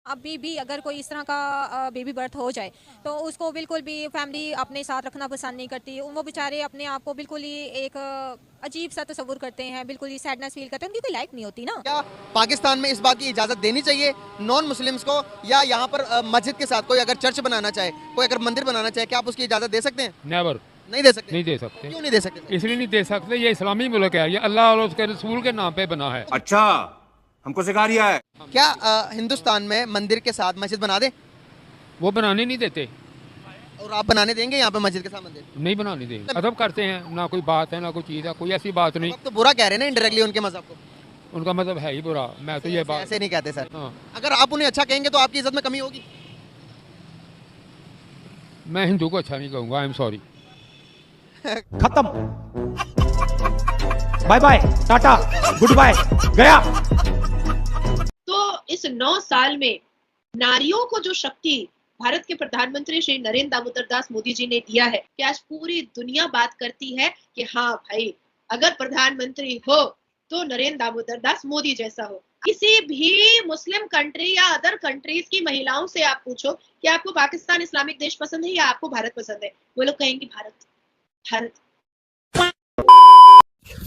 अभी भी अगर कोई इस तरह का बेबी बर्थ हो जाए तो उसको बिल्कुल भी फैमिली अपने साथ रखना पसंद नहीं करती। वो बेचारे अपने आप को बिल्कुल ही एक अजीब सा तस्वुर करते हैं, बिल्कुल ही सैडनेस फील करते हैं, उनकी कोई लाइफ नहीं होती ना। क्या पाकिस्तान में इस बात की इजाजत देनी चाहिए नॉन मुस्लिम्स को, या यहाँ पर मस्जिद के साथ कोई अगर चर्च बनाना चाहे, कोई अगर मंदिर बनाना चाहे, क्या आप उसकी इजाजत दे सकते हैं? नेवर। नहीं दे सकते। नहीं दे सकते। क्यों नहीं दे सकते? इसलिए नहीं दे सकते, ये इस्लामी मुल्क है, ये अल्लाह और उसके रसूल के नाम पे बना है। अच्छा, हमको सिखा रिया है। क्या हिंदुस्तान में मंदिर के साथ मस्जिद बना दे? वो बनाने नहीं देते। और आप बनाने देंगे यहाँ पे मस्जिद के साथ मंदिर? नहीं बनाने देंगे। अदब करते हैं, ना कोई बात है ना कोई चीज़ है, कोई ऐसी बात नहीं। आप तो बुरा कह रहे हैं ना इंडायरेक्टली उनके मजहब को। उनका मतलब है ही बुरा। मैं तो ये बात ऐसे नहीं कहते सर। हाँ, अगर आप उन्हें अच्छा कहेंगे तो आपकी इज्जत में कमी होगी। मैं हिंदू को अच्छा नहीं कहूँगा। I am sorry. खत्म, bye bye, tata, good bye, गया। तो इस 9 साल में नारियों को जो शक्ति भारत के प्रधानमंत्री श्री नरेंद्र दामोदर दास मोदी जी ने दिया है कि आज पूरी दुनिया बात करती है कि हाँ भाई, अगर प्रधानमंत्री हो तो नरेंद्र दामोदर दास मोदी जैसा हो। किसी भी मुस्लिम कंट्री या अदर कंट्रीज की महिलाओं से आप पूछो कि आपको पाकिस्तान इस्लामिक देश पसंद है या आपको भारत पसंद है, वो लोग कहेंगे भारत, भारत।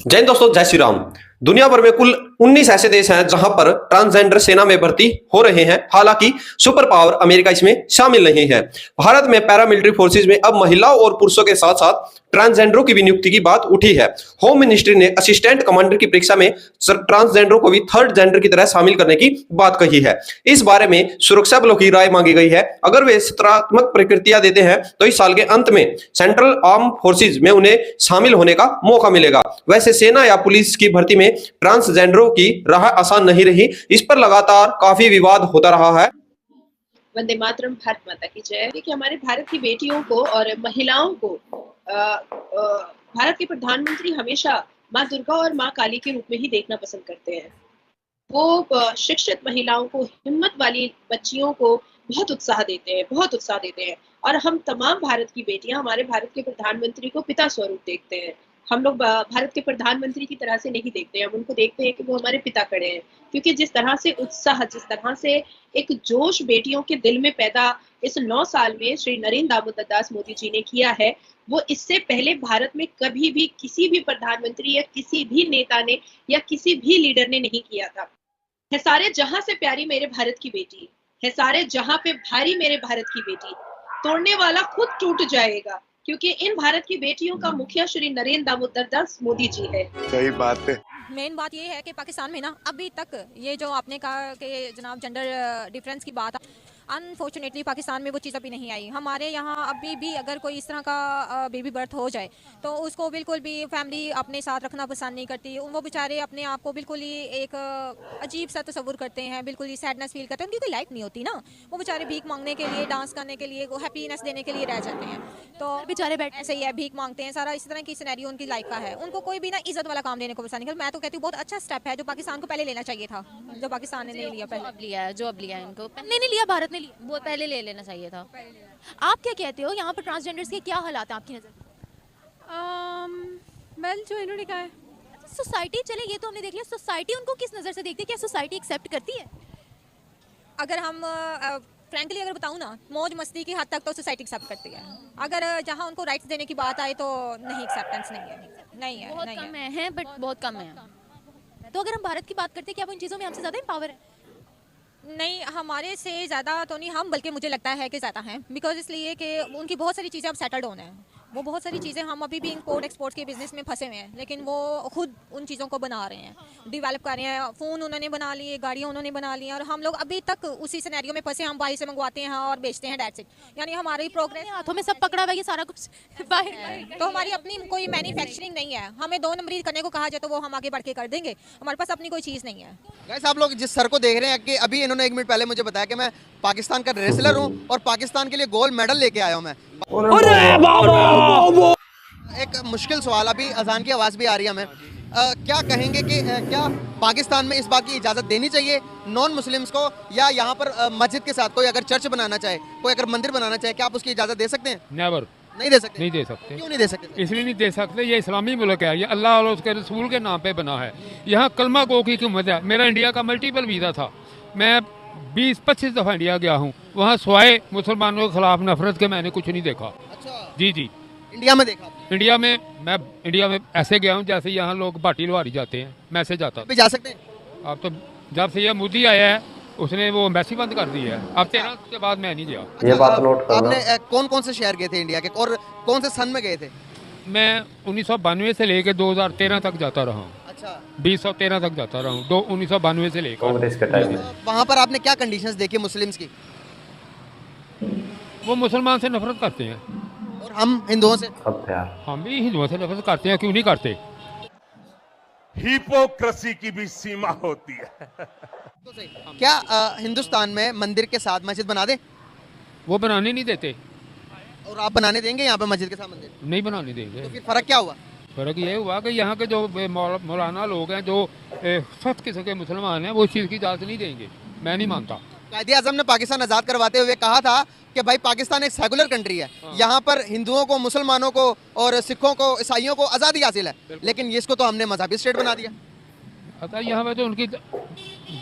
जय हिंद दोस्तों, जय श्री राम। दुनिया भर में कुल 19 ऐसे देश हैं जहां पर ट्रांसजेंडर सेना में भर्ती हो रहे हैं। हालांकि सुपर पावर अमेरिका इसमें शामिल नहीं है। भारत में पैरामिलिट्री फोर्सेज में अब महिलाओं और पुरुषों के साथ साथ ट्रांसजेंडरों की भी नियुक्ति की बात उठी है। होम मिनिस्ट्री ने असिस्टेंट कमांडर की परीक्षा में ट्रांसजेंडरों को भी थर्ड जेंडर की तरह शामिल करने की बात कही है। इस बारे में सुरक्षा बलों की राय मांगी गई है। अगर वे सकारात्मक प्रतिक्रिया देते हैं तो इस साल के अंत में सेंट्रल आर्म फोर्सेज में उन्हें शामिल होने का मौका मिलेगा। वैसे सेना या पुलिस की भर्ती में ट्रांसजेंडरों की राह आसान नहीं रही। इस पर लगातार काफी विवाद होता रहा है। वंदे मातरम, भारत माता की जय। देखिए, हमारे भारत की बेटियों को और महिलाओं को भारत के प्रधानमंत्री हमेशा माँ दुर्गा और माँ काली के रूप में ही देखना पसंद करते हैं। वो शिक्षित महिलाओं को, हिम्मत वाली बच्चियों को बहुत उत्साह देते हैं, बहुत उत्साह देते हैं। और हम तमाम भारत की बेटियां हमारे भारत के प्रधानमंत्री को पिता स्वरूप देखते हैं। हम लोग भारत के प्रधानमंत्री की तरह से नहीं देखते हैं, हम उनको देखते हैं कि वो हमारे पिता खड़े हैं। क्योंकि जिस तरह से उत्साह, जिस तरह से एक जोश बेटियों के दिल में पैदा इस 9 साल में श्री नरेंद्र दामोदर दास मोदी जी ने किया है, वो इससे पहले भारत में कभी भी किसी भी प्रधानमंत्री या किसी भी नेता ने या किसी भी लीडर ने नहीं किया था। है सारे जहां से प्यारी मेरे भारत की बेटी, है सारे जहां पे भारी मेरे भारत की बेटी, तोड़ने वाला खुद टूट जाएगा, क्योंकि इन भारत की बेटियों का मुखिया श्री नरेंद्र दामोदर दास मोदी जी है। सही बात है। मेन बात ये है कि पाकिस्तान में ना अभी तक ये जो आपने कहा कि जनाब जेंडर डिफरेंस की बात, अनफॉर्चुनेटली पाकिस्तान में वो चीज़ अभी नहीं आई। हमारे यहाँ अभी भी अगर कोई इस तरह का बेबी बर्थ हो जाए तो उसको बिल्कुल भी फैमिली अपने साथ रखना पसंद नहीं करती। वो बेचारे अपने आप को बिल्कुल ही एक अजीब सा तस्वुर करते हैं, बिल्कुल ही सैडनेस फील करते हैं, उनकी कोई लाइफ नहीं होती ना। वो बेचारे भीख मांगने के लिए, डांस करने के लिए, हैप्पीनेस देने के लिए रह जाते हैं। तो बेचारे बैठ ऐसे ही है, भीख मांगते हैं, सारा इस तरह की सिनेरियो उनकी लाइफ का है। उनको कोई भी ना इज्जत वाला काम देने को पसंद नहीं करता। मैं तो कहती हूँ बहुत अच्छा स्टेप है जो पाकिस्तान को पहले लेना चाहिए था, जो पाकिस्तान ने नहीं लिया पहले। लिया है, जो अब लिया है इनको पहले नहीं लिया, भारत ने लिया, वो पहले ले लेना चाहिए था। आप क्या कहते हो, यहाँ पर ट्रांसजेंडर्स के क्या हालात हैं आपकी नज़र में? वेल, जो इन्होंने कहा है, सोसाइटी, चले ये तो हमने देख लिया, सोसाइटी उनको किस नज़र से देखती है? क्या सोसाइटी एक्सेप्ट करती है? अगर हम फ्रैंकली अगर बताऊँ ना, मौज मस्ती की हद तक तो सोसाइटी एक्सेप्ट करती है। अगर जहाँ उनको राइट्स देने की बात आए तो नहीं, एक्सेप्टेंस नहीं है, नहीं है, बहुत नहीं कम है। है, बट बहुत कम है। तो अगर हम भारत की बात करते हैं, क्या वो इन चीज़ों में हमसे ज़्यादा एम्पावर है? नहीं, हमारे से ज़्यादा तो नहीं, हम बल्कि मुझे लगता है कि ज़्यादा हैं। बिकॉज इसलिए कि उनकी बहुत सारी चीज़ें अब सेटल्ड होना है। वो बहुत सारी चीज़ें, हम अभी भी इंपोर्ट एक्सपोर्ट के बिज़नेस में फंसे हुए हैं, लेकिन वो खुद उन चीज़ों को बना रहे हैं, डेवलप कर रहे हैं। फ़ोन उन्होंने बना लिए, गाड़ियाँ उन्होंने बना ली, और हम लोग अभी तक उसी सिनेरियो में फंसे। हम बाहर से मंगवाते हैं और बेचते हैं, डेट्स इट। यानी हमारी प्रोग्रेस, हाथों में सब पकड़ा हुआ है, ये सारा कुछ बाहर तो हमारी अपनी कोई मैन्युफैक्चरिंग नहीं है। हमें 2 नंबरी करने को कहा जाए तो वो हम आगे बढ़ के कर देंगे। हमारे पास अपनी कोई चीज़ नहीं है। गाइस, आप लोग जिस सर को देख रहे हैं कि अभी इन्होंने 1 मिनट पहले मुझे बताया कि मैं पाकिस्तान का रेसलर हूँ और पाकिस्तान के लिए गोल्ड मेडल लेके आया हूँ मैं। एक मुश्किल सवाल, अभी अजान की आवाज़ भी आ रही है हमें। क्या कहेंगे कि क्या पाकिस्तान में इस बात की इजाज़त देनी चाहिए नॉन मुस्लिम्स को, या यहाँ पर मस्जिद के साथ कोई अगर चर्च बनाना चाहे, कोई अगर मंदिर बनाना चाहे, क्या आप उसकी इजाज़त दे सकते हैं? नेवर। नहीं दे सकते। नहीं दे सकते। क्यों नहीं दे सकते? इसलिए नहीं दे सकते, ये इस्लामी मुल्क है, ये अल्लाह और उसके रसूल के नाम पे बना है। यहाँ कलमा गो की हुकूमत है। मेरा इंडिया का मल्टीपल वीज़ा था, मैं 20-25 दफ़ा इंडिया गया हूँ, वहाँ स्वाए मुसलमानों के खिलाफ नफरत के मैंने कुछ नहीं देखा। अच्छा, जी जी। इंडिया में देखा आपने? मैं इंडिया में ऐसे गया हूँ जैसे यहाँ लोग भाटी लोहारी जाते हैं, मैं ऐसे जाता भी जा सकते हैं? था। अब तो जब से ये मोदी आया है उसने वो एम्बेसी बंद कर दी है, अब 13 के बाद मैं नहीं गया। ये बात नोट करना। आपने कौन कौन से शहर गए थे इंडिया के और कौन से सन में गए थे? मैं 1992 से लेकर 2013 तक जाता रहा हूँ, अच्छा, 2013 तक जाता रहा हूँ, 1992 से लेकर। कांग्रेस के टाइम में वहाँ पर आपने क्या कंडीशंस देखी मुस्लिम्स की? वो मुसलमान से नफरत करते हैं, और हम हिंदुओं से? अब यार हम भी हिंदुओं से नफरत करते हैं, क्यों नहीं करते? हिपोक्रेसी की भी सीमा होती है। क्या हिंदुस्तान में मंदिर के साथ मस्जिद बना दे? वो बनाने नहीं देते। और आप बनाने देंगे यहाँ पे मस्जिद के साथ मंदिर? नहीं बनाने देंगे। तो फिर फर्क क्या हुआ? फर्क ये हुआ कि यहाँ के जो मौलाना लोग हैं, जो सख्त किस्म के मुसलमान हैं, वो इस चीज़ की इजाज़त नहीं देंगे। मैं नहीं मानता। कायदे आजम ने पाकिस्तान आज़ाद करवाते हुए कहा था कि भाई पाकिस्तान एक सेकुलर कंट्री है, यहाँ पर हिंदुओं को, मुसलमानों को और सिखों को, ईसाइयों को आज़ादी हासिल है, लेकिन इसको तो हमने मजहबी स्टेट बना दिया। अतः यहाँ पे तो उनकी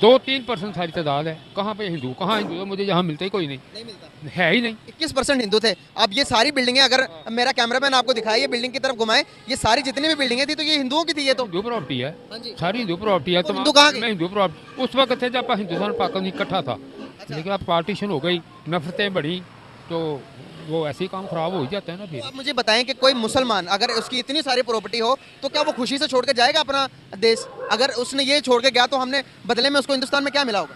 2-3% सारी तादाद है। कहाँ पे हिंदू, कहाँ हिंदू? तो मुझे यहाँ मिलता ही कोई नहीं, नहीं मिलता। है ही नहीं। 21% हिंदू थे। अब ये सारी बिल्डिंगें, अगर मेरा कैमरामैन आपको दिखाए, ये बिल्डिंग की तरफ घुमाए, ये सारी जितनी भी बिल्डिंगें थी तो ये हिंदुओं की थी। ये तो हिंदू प्रॉपर्टी है, हाँ जी। सारी हिंदू प्रॉपर्टी है। तो हिंदू कहाँ गए? हिंदू प्रॉपर्टी उस वक्त थे जब हिंदुस्तान पाकिस्तान इकट्ठा था, लेकिन अब पार्टीशन हो गई, नफरतें बढ़ी, तो वो ऐसे ही काम खराब हो ही जाता है ना फिर। आप मुझे बताएं कि कोई मुसलमान अगर उसकी इतनी सारी प्रॉपर्टी हो तो क्या वो खुशी से छोड़ के जाएगा अपना देश? अगर उसने ये छोड़ के गया तो हमने बदले में उसको हिंदुस्तान में क्या मिला होगा?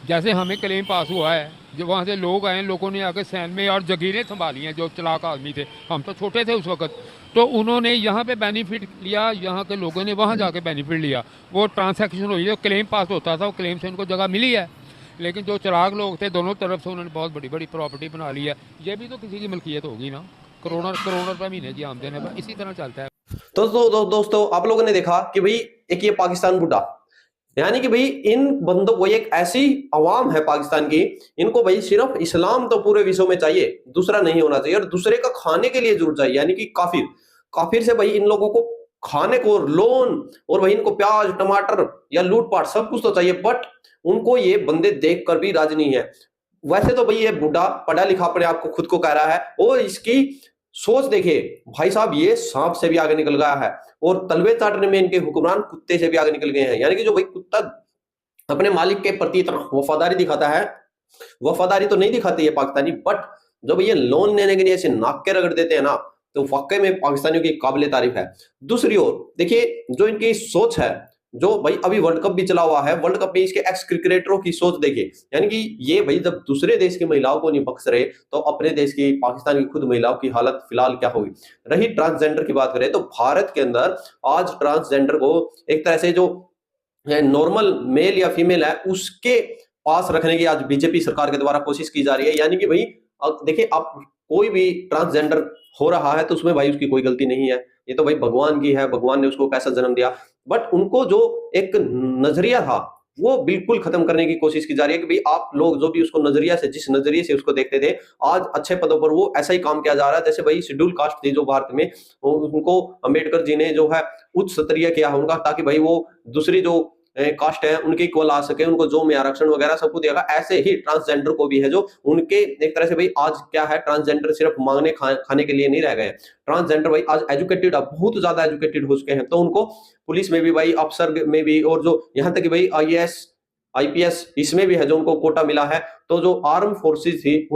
जैसे हमें क्लेम पास हुआ है, जो वहाँ से लोग आए, लोगों ने आके सैन में और जगीरें संभाली हैं, जो चलाक आदमी थे, हम तो छोटे थे उस वक्त, तो उन्होंने यहाँ पे बेनिफिट लिया, यहाँ के लोगों ने वहाँ जाके बेनिफिट लिया। वो ट्रांसैक्शन हुई, जो क्लेम पास होता था, वो क्लेम से उनको जगह मिली है। लेकिन जो चलाक लोग थे दोनों तरफ से, उन्होंने बहुत बड़ी बड़ी प्रॉपर्टी बना ली है। ये भी तो किसी की मलकियत होगी ना। करोड़ों रुपये महीने की आमदन है, इसी तरह चलता है। तो दोस्तों आप लोगों ने देखा कि भाई एक ये पाकिस्तान बुड्ढा, यानी कि भाई इन बंदों को, एक ऐसी अवाम है पाकिस्तान की, इनको भाई सिर्फ इस्लाम तो पूरे विश्व में चाहिए, दूसरा नहीं होना चाहिए, और दूसरे का खाने के लिए जरूर चाहिए, यानी कि काफिर से भाई इन लोगों को खाने को लोन, और भाई इनको प्याज, टमाटर या लूटपाट सब कुछ तो चाहिए, बट उनको ये बंदे देख कर भी राजी नहीं है। वैसे तो भाई ये बूढ़ा पढ़ा लिखा अपने आप को खुद को कह रहा है, और इसकी सोच देखिए भाई साहब, ये सांप से भी आगे निकल गया है, और तलवे चाटने में इनके हुक्मरान कुत्ते से भी आगे निकल गए हैं। यानी कि जो भाई कुत्ता अपने मालिक के प्रति इतना वफादारी दिखाता है, वफादारी तो नहीं दिखाते ये पाकिस्तानी, बट जब ये लोन लेने के लिए ऐसे नाक के रगड़ देते हैं ना, तो वाकई में पाकिस्तानियों की काबिले तारीफ है। दूसरी ओर देखिए, जो इनकी सोच है, जो भाई अभी वर्ल्ड कप भी चला हुआ है, वर्ल्ड कप में इसके एक्स क्रिकेटरों की सोच देखिए, यानी कि ये भाई जब दूसरे देश की महिलाओं को नहीं बख्श रहे, तो अपने देश की, पाकिस्तान की खुद महिलाओं की हालत फिलहाल क्या होगी। रही ट्रांसजेंडर की बात करें, तो भारत के अंदर आज ट्रांसजेंडर को एक तरह से जो नॉर्मल मेल या फीमेल है उसके पास रखने की आज बीजेपी सरकार के द्वारा कोशिश की जा रही है। यानी कि भाई देखिए, आप कोई भी ट्रांसजेंडर हो रहा है तो उसमें भाई उसकी कोई गलती नहीं है, ये तो भाई भगवान की है, भगवान ने उसको कैसा जन्म दिया, बट उनको जो एक नजरिया था वो बिल्कुल खत्म करने की कोशिश की जा रही है कि भाई आप लोग जो भी उसको नजरिया से, जिस नजरिए से उसको देखते थे, आज अच्छे पदों पर वो ऐसा ही काम किया जा रहा है। जैसे भाई शेड्यूल कास्ट थी जो भारत में, उनको अंबेडकर जी ने जो है उच्च स्तरीय किया उनका, ताकि भाई वो दूसरी जो कास्ट है उनके इक्वल आ सके, उनको जो में आरक्षण वगैरह सब कुछ देगा। ऐसे ही ट्रांसजेंडर को भी है, जो उनके एक तरह से भाई आज क्या है, ट्रांसजेंडर सिर्फ मांगने खाने के लिए नहीं रह गए। ट्रांसजेंडर भाई आज एजुकेटेड, बहुत ज्यादा एजुकेटेड हो चुके हैं, तो उनको पुलिस में भी भाई, अफसर में भी, और जो यहाँ तक कि भाई IAS IPS इसमें भी है जो उनको कोटा मिला है। तो जो आर्म फोर्सेस थी,